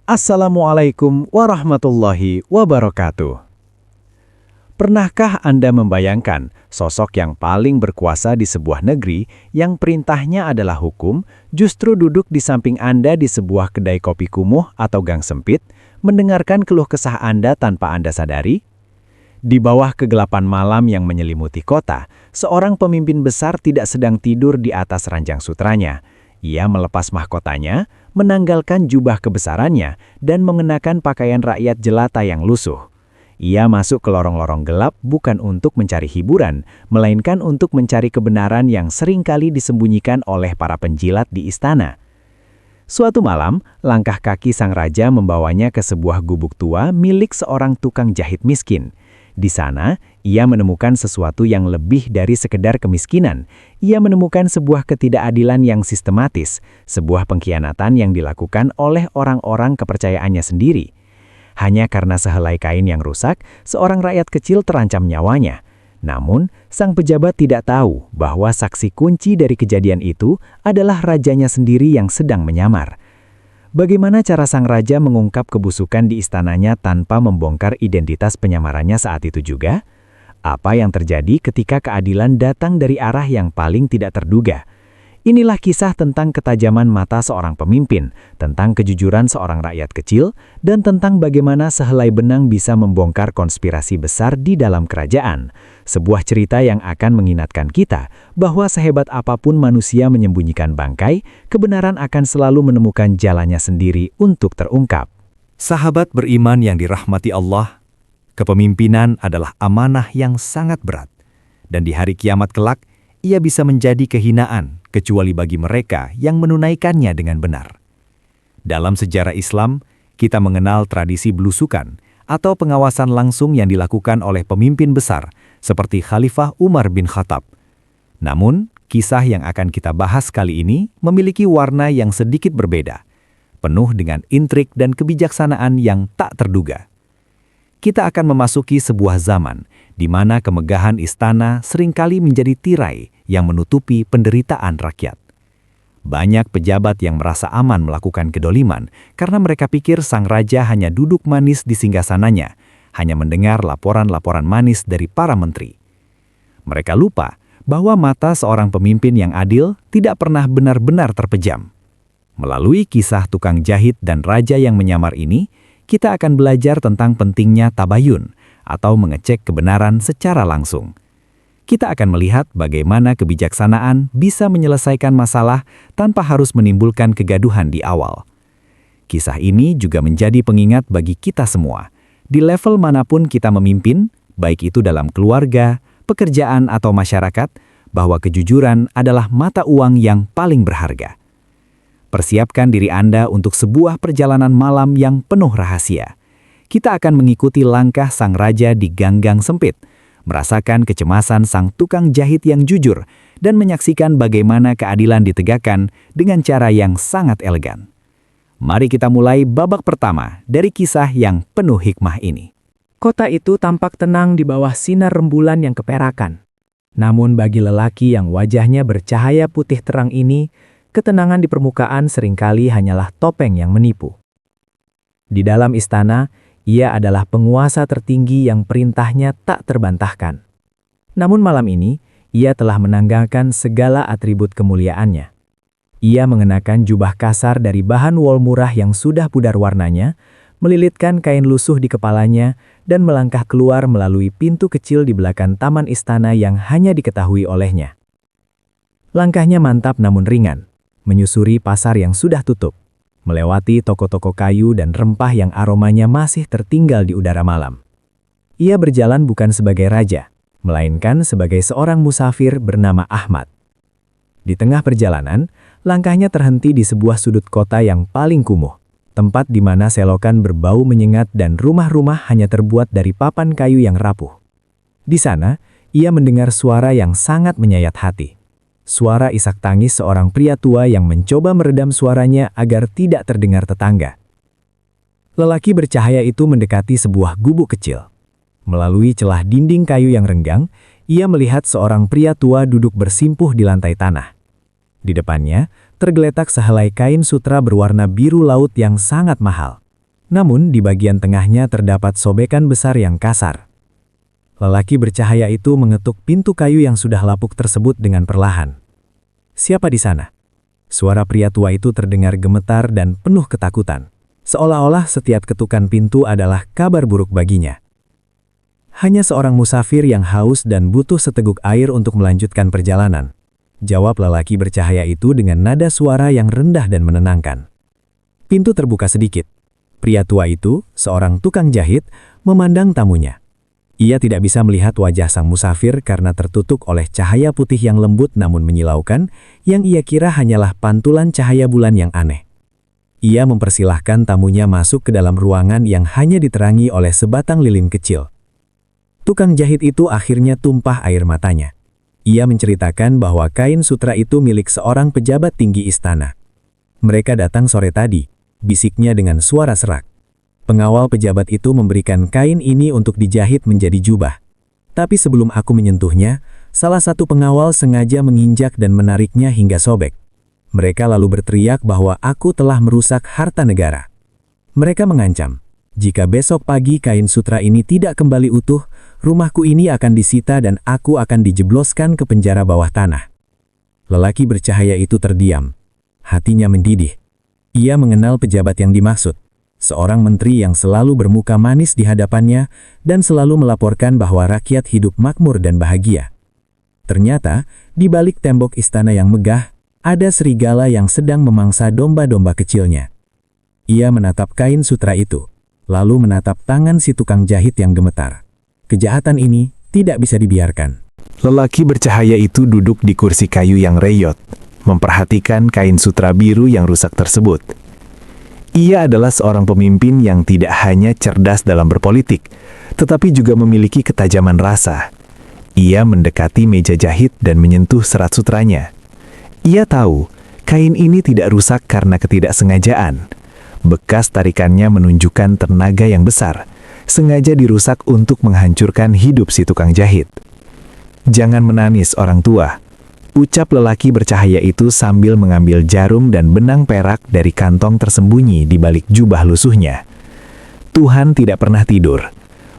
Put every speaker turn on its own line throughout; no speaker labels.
Assalamualaikum warahmatullahi wabarakatuh. Pernahkah Anda membayangkan sosok yang paling berkuasa di sebuah negeri yang perintahnya adalah hukum, justru duduk di samping Anda di sebuah kedai kopi kumuh atau gang sempit, mendengarkan keluh kesah Anda tanpa Anda sadari? Di bawah kegelapan malam yang menyelimuti kota, seorang pemimpin besar tidak sedang tidur di atas ranjang sutranya. Ia melepas mahkotanya, menanggalkan jubah kebesarannya, dan mengenakan pakaian rakyat jelata yang lusuh. Ia masuk ke lorong-lorong gelap bukan untuk mencari hiburan, melainkan untuk mencari kebenaran yang seringkali disembunyikan oleh para penjilat di istana. Suatu malam, langkah kaki sang raja membawanya ke sebuah gubuk tua milik seorang tukang jahit miskin. Di sana, ia menemukan sesuatu yang lebih dari sekedar kemiskinan. Ia menemukan sebuah ketidakadilan yang sistematis, sebuah pengkhianatan yang dilakukan oleh orang-orang kepercayaannya sendiri. Hanya karena sehelai kain yang rusak, seorang rakyat kecil terancam nyawanya. Namun, sang pejabat tidak tahu bahwa saksi kunci dari kejadian itu adalah rajanya sendiri yang sedang menyamar. Bagaimana cara sang raja mengungkap kebusukan di istananya tanpa membongkar identitas penyamarannya saat itu juga? Apa yang terjadi ketika keadilan datang dari arah yang paling tidak terduga? Inilah kisah tentang ketajaman mata seorang pemimpin, tentang kejujuran seorang rakyat kecil, dan tentang bagaimana sehelai benang bisa membongkar konspirasi besar di dalam kerajaan. Sebuah cerita yang akan mengingatkan kita bahwa sehebat apapun manusia menyembunyikan bangkai, kebenaran akan selalu menemukan jalannya sendiri untuk terungkap.
Sahabat beriman yang dirahmati Allah, kepemimpinan adalah amanah yang sangat berat. Dan di hari kiamat kelak, ia bisa menjadi kehinaan kecuali bagi mereka yang menunaikannya dengan benar. Dalam sejarah Islam, kita mengenal tradisi belusukan atau pengawasan langsung yang dilakukan oleh pemimpin besar seperti Khalifah Umar bin Khattab. Namun, kisah yang akan kita bahas kali ini memiliki warna yang sedikit berbeda, penuh dengan intrik dan kebijaksanaan yang tak terduga. Kita akan memasuki sebuah zaman di mana kemegahan istana seringkali menjadi tirai yang menutupi penderitaan rakyat. Banyak pejabat yang merasa aman melakukan kedoliman karena mereka pikir sang raja hanya duduk manis di singgasananya, hanya mendengar laporan-laporan manis dari para menteri. Mereka lupa bahwa mata seorang pemimpin yang adil tidak pernah benar-benar terpejam. Melalui kisah tukang jahit dan raja yang menyamar ini, kita akan belajar tentang pentingnya tabayun atau mengecek kebenaran secara langsung. Kita akan melihat bagaimana kebijaksanaan bisa menyelesaikan masalah tanpa harus menimbulkan kegaduhan di awal. Kisah ini juga menjadi pengingat bagi kita semua, di level manapun kita memimpin, baik itu dalam keluarga, pekerjaan atau masyarakat, bahwa kejujuran adalah mata uang yang paling berharga. Persiapkan diri Anda untuk sebuah perjalanan malam yang penuh rahasia. Kita akan mengikuti langkah sang raja di gang-gang sempit, merasakan kecemasan sang tukang jahit yang jujur, dan menyaksikan bagaimana keadilan ditegakkan dengan cara yang sangat elegan. Mari kita mulai babak pertama dari kisah yang penuh hikmah ini.
Kota itu tampak tenang di bawah sinar rembulan yang keperakan. Namun bagi lelaki yang wajahnya bercahaya putih terang ini, ketenangan di permukaan seringkali hanyalah topeng yang menipu. Di dalam istana, ia adalah penguasa tertinggi yang perintahnya tak terbantahkan. Namun malam ini, ia telah menanggalkan segala atribut kemuliaannya. Ia mengenakan jubah kasar dari bahan wol murah yang sudah pudar warnanya, melilitkan kain lusuh di kepalanya, dan melangkah keluar melalui pintu kecil di belakang taman istana yang hanya diketahui olehnya. Langkahnya mantap namun ringan, menyusuri pasar yang sudah tutup, melewati toko-toko kayu dan rempah yang aromanya masih tertinggal di udara malam. Ia berjalan bukan sebagai raja, melainkan sebagai seorang musafir bernama Ahmad. Di tengah perjalanan, langkahnya terhenti di sebuah sudut kota yang paling kumuh, tempat di mana selokan berbau menyengat dan rumah-rumah hanya terbuat dari papan kayu yang rapuh. Di sana, ia mendengar suara yang sangat menyayat hati. Suara isak tangis seorang pria tua yang mencoba meredam suaranya agar tidak terdengar tetangga. Lelaki bercahaya itu mendekati sebuah gubuk kecil. Melalui celah dinding kayu yang renggang, ia melihat seorang pria tua duduk bersimpuh di lantai tanah. Di depannya, tergeletak sehelai kain sutra berwarna biru laut yang sangat mahal. Namun di bagian tengahnya terdapat sobekan besar yang kasar. Lelaki bercahaya itu mengetuk pintu kayu yang sudah lapuk tersebut dengan perlahan. "Siapa di sana?" Suara pria tua itu terdengar gemetar dan penuh ketakutan. Seolah-olah setiap ketukan pintu adalah kabar buruk baginya. "Hanya seorang musafir yang haus dan butuh seteguk air untuk melanjutkan perjalanan," jawab lelaki bercahaya itu dengan nada suara yang rendah dan menenangkan. Pintu terbuka sedikit. Pria tua itu, seorang tukang jahit, memandang tamunya. Ia tidak bisa melihat wajah sang musafir karena tertutup oleh cahaya putih yang lembut namun menyilaukan, yang ia kira hanyalah pantulan cahaya bulan yang aneh. Ia mempersilahkan tamunya masuk ke dalam ruangan yang hanya diterangi oleh sebatang lilin kecil. Tukang jahit itu akhirnya tumpah air matanya. Ia menceritakan bahwa kain sutra itu milik seorang pejabat tinggi istana. "Mereka datang sore tadi," bisiknya dengan suara serak. "Pengawal pejabat itu memberikan kain ini untuk dijahit menjadi jubah. Tapi sebelum aku menyentuhnya, salah satu pengawal sengaja menginjak dan menariknya hingga sobek. Mereka lalu berteriak bahwa aku telah merusak harta negara. Mereka mengancam, jika besok pagi kain sutra ini tidak kembali utuh, rumahku ini akan disita dan aku akan dijebloskan ke penjara bawah tanah." Lelaki bercahaya itu terdiam. Hatinya mendidih. Ia mengenal pejabat yang dimaksud. Seorang menteri yang selalu bermuka manis di hadapannya dan selalu melaporkan bahwa rakyat hidup makmur dan bahagia. Ternyata, di balik tembok istana yang megah, ada serigala yang sedang memangsa domba-domba kecilnya. Ia menatap kain sutra itu, lalu menatap tangan si tukang jahit yang gemetar. Kejahatan ini tidak bisa dibiarkan.
Lelaki bercahaya itu duduk di kursi kayu yang reyot, memperhatikan kain sutra biru yang rusak tersebut. Ia adalah seorang pemimpin yang tidak hanya cerdas dalam berpolitik, tetapi juga memiliki ketajaman rasa. Ia mendekati meja jahit dan menyentuh serat sutranya. Ia tahu, kain ini tidak rusak karena ketidaksengajaan. Bekas tarikannya menunjukkan tenaga yang besar, sengaja dirusak untuk menghancurkan hidup si tukang jahit. "Jangan menangis, orang tua," ucap lelaki bercahaya itu sambil mengambil jarum dan benang perak dari kantong tersembunyi di balik jubah lusuhnya. "Tuhan tidak pernah tidur.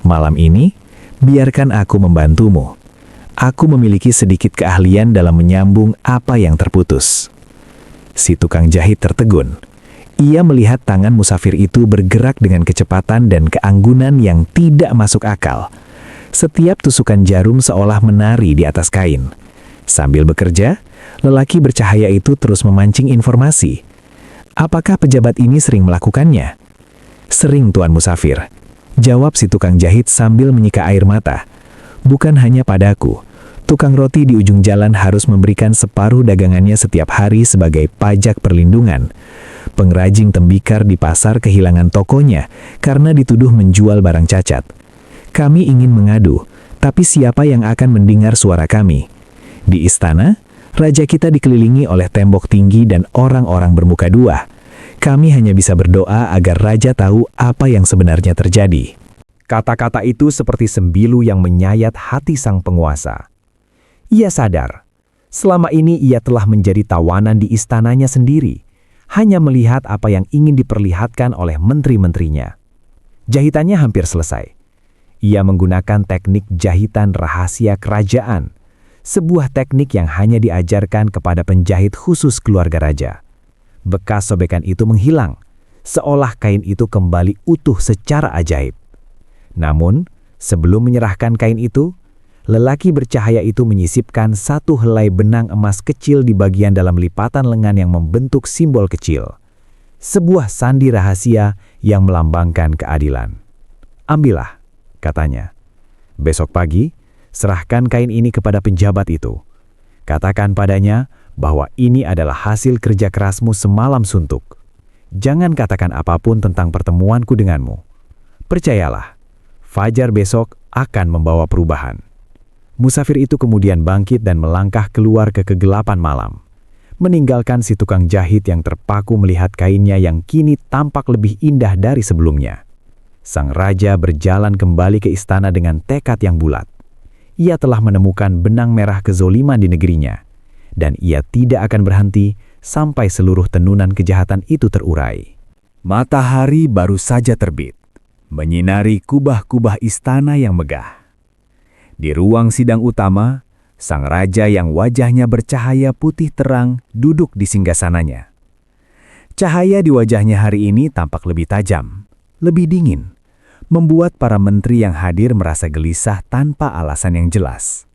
Malam ini, biarkan aku membantumu. Aku memiliki sedikit keahlian dalam menyambung apa yang terputus." Si tukang jahit tertegun. Ia melihat tangan musafir itu bergerak dengan kecepatan dan keanggunan yang tidak masuk akal. Setiap tusukan jarum seolah menari di atas kain. Sambil bekerja, lelaki bercahaya itu terus memancing informasi. "Apakah pejabat ini sering melakukannya?" "Sering, Tuan Musafir," jawab si tukang jahit sambil menyika air mata. "Bukan hanya padaku. Tukang roti di ujung jalan harus memberikan separuh dagangannya setiap hari sebagai pajak perlindungan. Pengrajin tembikar di pasar kehilangan tokonya karena dituduh menjual barang cacat. Kami ingin mengadu, tapi siapa yang akan mendengar suara kami? Di istana, raja kita dikelilingi oleh tembok tinggi dan orang-orang bermuka dua. Kami hanya bisa berdoa agar raja tahu apa yang sebenarnya terjadi." Kata-kata itu seperti sembilu yang menyayat hati sang penguasa. Ia sadar, selama ini ia telah menjadi tawanan di istananya sendiri, hanya melihat apa yang ingin diperlihatkan oleh menteri-menterinya. Jahitannya hampir selesai. Ia menggunakan teknik jahitan rahasia kerajaan, sebuah teknik yang hanya diajarkan kepada penjahit khusus keluarga raja. Bekas sobekan itu menghilang, seolah kain itu kembali utuh secara ajaib. Namun, sebelum menyerahkan kain itu, lelaki bercahaya itu menyisipkan satu helai benang emas kecil di bagian dalam lipatan lengan yang membentuk simbol kecil. Sebuah sandi rahasia yang melambangkan keadilan. "Ambillah," katanya. "Besok pagi, serahkan kain ini kepada penjabat itu. Katakan padanya bahwa ini adalah hasil kerja kerasmu semalam suntuk. Jangan katakan apapun tentang pertemuanku denganmu. Percayalah, fajar besok akan membawa perubahan." Musafir itu kemudian bangkit dan melangkah keluar ke kegelapan malam, meninggalkan si tukang jahit yang terpaku melihat kainnya yang kini tampak lebih indah dari sebelumnya. Sang raja berjalan kembali ke istana dengan tekad yang bulat. Ia telah menemukan benang merah kezoliman di negerinya, dan ia tidak akan berhenti sampai seluruh tenunan kejahatan itu terurai. Matahari baru saja terbit, menyinari kubah-kubah istana yang megah. Di ruang sidang utama, sang raja yang wajahnya bercahaya putih terang duduk di singgasananya. Cahaya di wajahnya hari ini tampak lebih tajam, lebih dingin, membuat para menteri yang hadir merasa gelisah tanpa alasan yang jelas.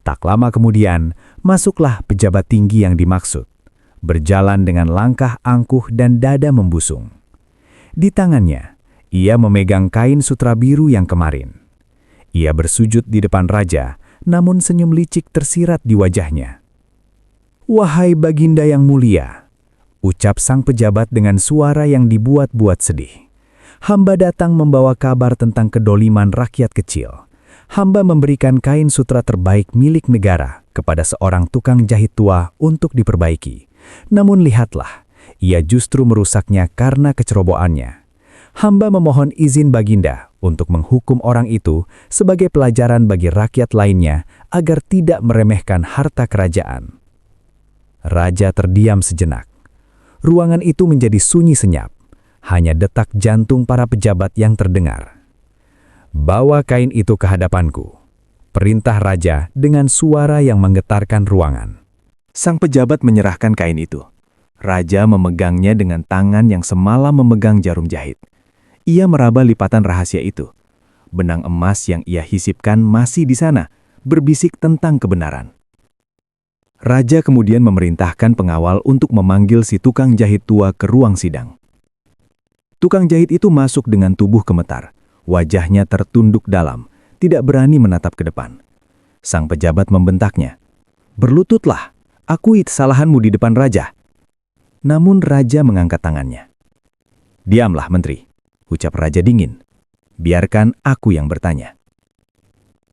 Tak lama kemudian, masuklah pejabat tinggi yang dimaksud, berjalan dengan langkah angkuh dan dada membusung. Di tangannya, ia memegang kain sutra biru yang kemarin. Ia bersujud di depan raja, namun senyum licik tersirat di wajahnya. "Wahai Baginda yang mulia," ucap sang pejabat dengan suara yang dibuat-buat sedih. "Hamba datang membawa kabar tentang kedoliman rakyat kecil. Hamba memberikan kain sutra terbaik milik negara kepada seorang tukang jahit tua untuk diperbaiki. Namun lihatlah, ia justru merusaknya karena kecerobohannya. Hamba memohon izin Baginda untuk menghukum orang itu sebagai pelajaran bagi rakyat lainnya agar tidak meremehkan harta kerajaan." Raja terdiam sejenak. Ruangan itu menjadi sunyi senyap, hanya detak jantung para pejabat yang terdengar. "Bawa kain itu ke hadapanku," perintah raja dengan suara yang menggetarkan ruangan. Sang pejabat menyerahkan kain itu. Raja memegangnya dengan tangan yang semalam memegang jarum jahit. Ia meraba lipatan rahasia itu. Benang emas yang ia hisipkan masih di sana, berbisik tentang kebenaran. Raja kemudian memerintahkan pengawal untuk memanggil si tukang jahit tua ke ruang sidang. Tukang jahit itu masuk dengan tubuh gemetar, wajahnya tertunduk dalam, tidak berani menatap ke depan. Sang pejabat membentaknya, "Berlututlah, akui kesalahanmu di depan raja." Namun raja mengangkat tangannya. "Diamlah, menteri," ucap raja dingin. "Biarkan aku yang bertanya.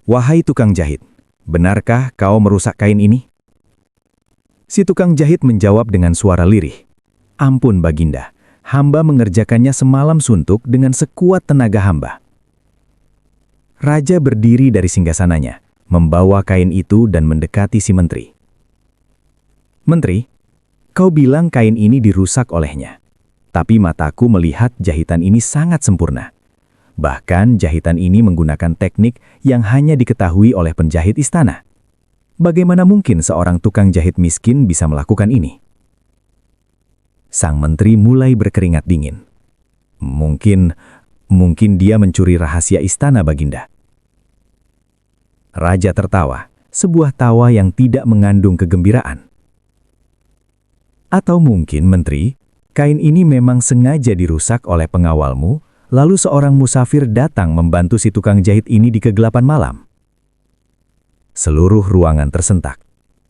Wahai tukang jahit, benarkah kau merusak kain ini?" Si tukang jahit menjawab dengan suara lirih, "Ampun Baginda, hamba mengerjakannya semalam suntuk dengan sekuat tenaga hamba." Raja berdiri dari singgasananya, membawa kain itu dan mendekati si menteri. "Menteri, kau bilang kain ini dirusak olehnya. Tapi mataku melihat jahitan ini sangat sempurna. Bahkan jahitan ini menggunakan teknik yang hanya diketahui oleh penjahit istana. Bagaimana mungkin seorang tukang jahit miskin bisa melakukan ini?" Sang menteri mulai berkeringat dingin. Mungkin dia mencuri rahasia istana, Baginda." Raja tertawa, sebuah tawa yang tidak mengandung kegembiraan. "Atau mungkin, Menteri, kain ini memang sengaja dirusak oleh pengawalmu, lalu seorang musafir datang membantu si tukang jahit ini di kegelapan malam." Seluruh ruangan tersentak.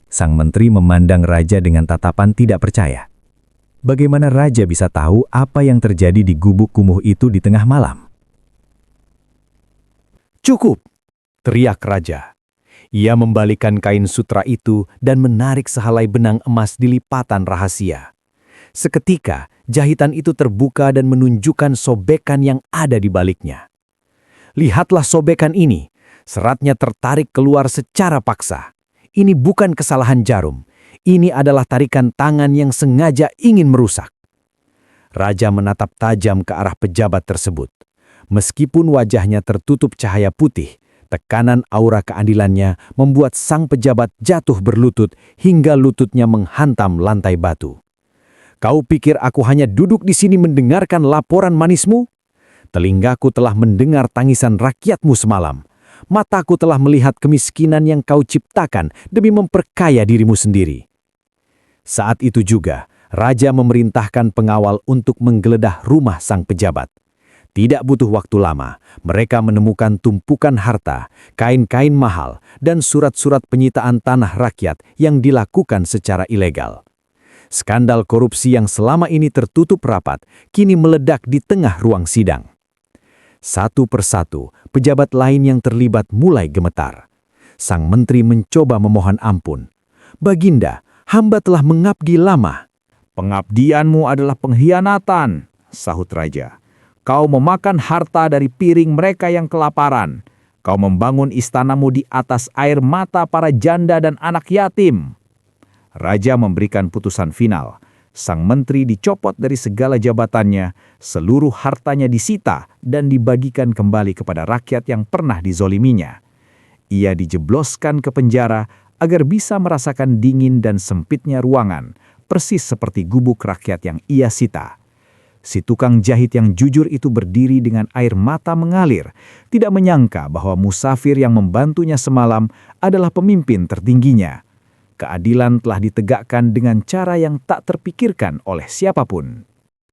Sang menteri memandang raja dengan tatapan tidak percaya. Bagaimana raja bisa tahu apa yang terjadi di gubuk kumuh itu di tengah malam? "Cukup!" teriak raja. Ia membalikan kain sutra itu dan menarik sehelai benang emas di lipatan rahasia. Seketika, jahitan itu terbuka dan menunjukkan sobekan yang ada di baliknya. "Lihatlah sobekan ini," seratnya tertarik keluar secara paksa. "Ini bukan kesalahan jarum. Ini adalah tarikan tangan yang sengaja ingin merusak." Raja menatap tajam ke arah pejabat tersebut. Meskipun wajahnya tertutup cahaya putih, tekanan aura keadilannya membuat sang pejabat jatuh berlutut hingga lututnya menghantam lantai batu. "Kau pikir aku hanya duduk di sini mendengarkan laporan manismu? Telingaku telah mendengar tangisan rakyatmu semalam. Mataku telah melihat kemiskinan yang kau ciptakan demi memperkaya dirimu sendiri." Saat itu juga, raja memerintahkan pengawal untuk menggeledah rumah sang pejabat. Tidak butuh waktu lama, mereka menemukan tumpukan harta, kain-kain mahal, dan surat-surat penyitaan tanah rakyat yang dilakukan secara ilegal. Skandal korupsi yang selama ini tertutup rapat, kini meledak di tengah ruang sidang. Satu persatu, pejabat lain yang terlibat mulai gemetar. Sang menteri mencoba memohon ampun. "Baginda, hamba telah mengabdi lama."
"Pengabdianmu adalah pengkhianatan," sahut raja. "Kau memakan harta dari piring mereka yang kelaparan. Kau membangun istanamu di atas air mata para janda dan anak yatim." Raja memberikan putusan final. Sang menteri dicopot dari segala jabatannya, seluruh hartanya disita dan dibagikan kembali kepada rakyat yang pernah dizoliminya. Ia dijebloskan ke penjara agar bisa merasakan dingin dan sempitnya ruangan, persis seperti gubuk rakyat yang ia sita. Si tukang jahit yang jujur itu berdiri dengan air mata mengalir, tidak menyangka bahwa musafir yang membantunya semalam adalah pemimpin tertingginya. Keadilan telah ditegakkan dengan cara yang tak terpikirkan oleh siapapun.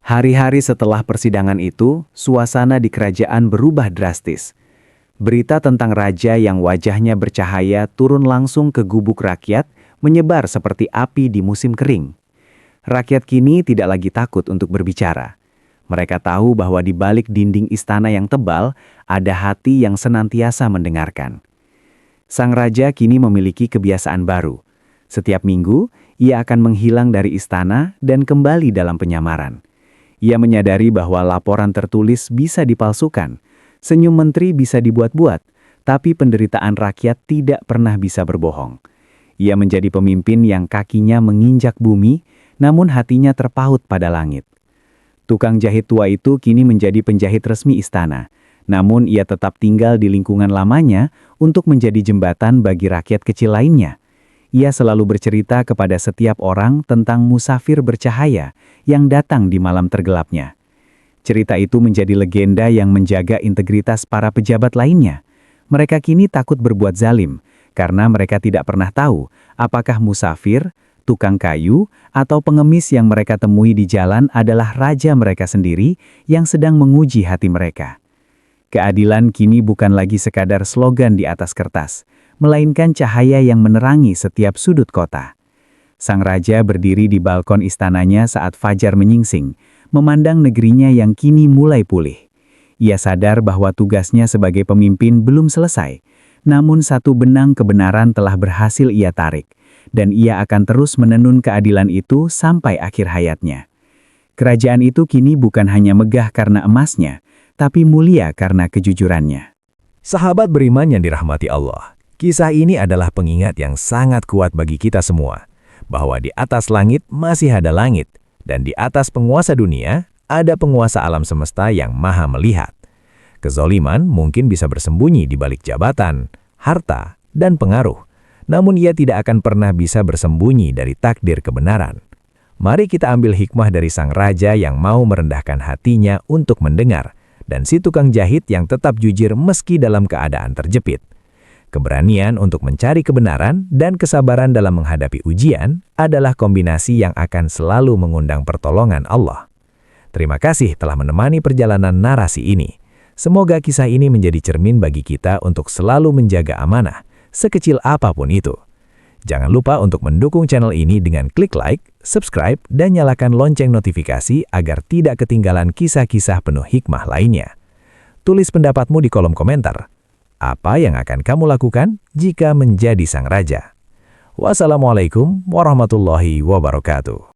Hari-hari setelah persidangan itu, suasana di kerajaan berubah drastis. Berita tentang raja yang wajahnya bercahaya turun langsung ke gubuk rakyat, menyebar seperti api di musim kering. Rakyat kini tidak lagi takut untuk berbicara. Mereka tahu bahwa di balik dinding istana yang tebal, ada hati yang senantiasa mendengarkan. Sang raja kini memiliki kebiasaan baru. Setiap minggu, ia akan menghilang dari istana dan kembali dalam penyamaran. Ia menyadari bahwa laporan tertulis bisa dipalsukan, senyum menteri bisa dibuat-buat, tapi penderitaan rakyat tidak pernah bisa berbohong. Ia menjadi pemimpin yang kakinya menginjak bumi, namun hatinya terpaut pada langit. Tukang jahit tua itu kini menjadi penjahit resmi istana, namun ia tetap tinggal di lingkungan lamanya untuk menjadi jembatan bagi rakyat kecil lainnya. Ia selalu bercerita kepada setiap orang tentang musafir bercahaya yang datang di malam tergelapnya. Cerita itu menjadi legenda yang menjaga integritas para pejabat lainnya. Mereka kini takut berbuat zalim, karena mereka tidak pernah tahu apakah musafir, tukang kayu, atau pengemis yang mereka temui di jalan adalah raja mereka sendiri yang sedang menguji hati mereka. Keadilan kini bukan lagi sekadar slogan di atas kertas, melainkan cahaya yang menerangi setiap sudut kota. Sang raja berdiri di balkon istananya saat fajar menyingsing, memandang negerinya yang kini mulai pulih. Ia sadar bahwa tugasnya sebagai pemimpin belum selesai, namun satu benang kebenaran telah berhasil ia tarik, dan ia akan terus menenun keadilan itu sampai akhir hayatnya. Kerajaan itu kini bukan hanya megah karena emasnya, tapi mulia karena kejujurannya.
Sahabat beriman yang dirahmati Allah, kisah ini adalah pengingat yang sangat kuat bagi kita semua, bahwa di atas langit masih ada langit, dan di atas penguasa dunia ada penguasa alam semesta yang maha melihat. Kezoliman mungkin bisa bersembunyi di balik jabatan, harta, dan pengaruh, namun ia tidak akan pernah bisa bersembunyi dari takdir kebenaran. Mari kita ambil hikmah dari sang raja yang mau merendahkan hatinya untuk mendengar, dan si tukang jahit yang tetap jujur meski dalam keadaan terjepit. Keberanian untuk mencari kebenaran dan kesabaran dalam menghadapi ujian adalah kombinasi yang akan selalu mengundang pertolongan Allah. Terima kasih telah menemani perjalanan narasi ini. Semoga kisah ini menjadi cermin bagi kita untuk selalu menjaga amanah, sekecil apapun itu. Jangan lupa untuk mendukung channel ini dengan klik like, subscribe, dan nyalakan lonceng notifikasi agar tidak ketinggalan kisah-kisah penuh hikmah lainnya. Tulis pendapatmu di kolom komentar. Apa yang akan kamu lakukan jika menjadi sang raja? Wassalamualaikum warahmatullahi wabarakatuh.